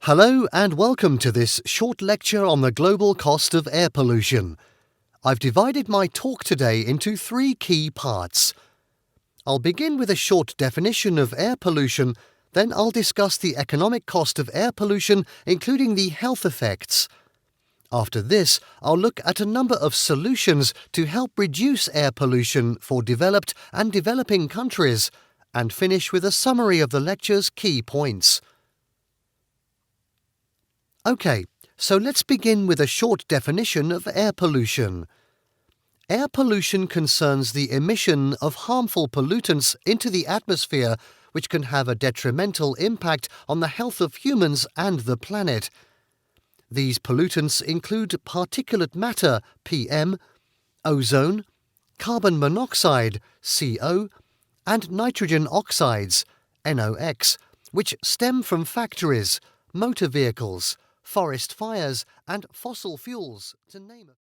Hello and welcome to this short lecture on the global cost of air pollution. I've divided my talk today into three key parts. I'll begin with a short definition of air pollution, then I'll discuss the economic cost of air pollution, including the health effects. After this, I'll look at a number of solutions to help reduce air pollution for developed and developing countries, and finish with a summary of the lecture's key points. Okay, so let's begin with a short definition of air pollution. Air pollution concerns the emission of harmful pollutants into the atmosphere which can have a detrimental impact on the health of humans and the planet. These pollutants include particulate matter, PM, ozone, carbon monoxide, CO, and nitrogen oxides, NOx, which stem from factories, motor vehicles, forest fires, and fossil fuels, to name a few.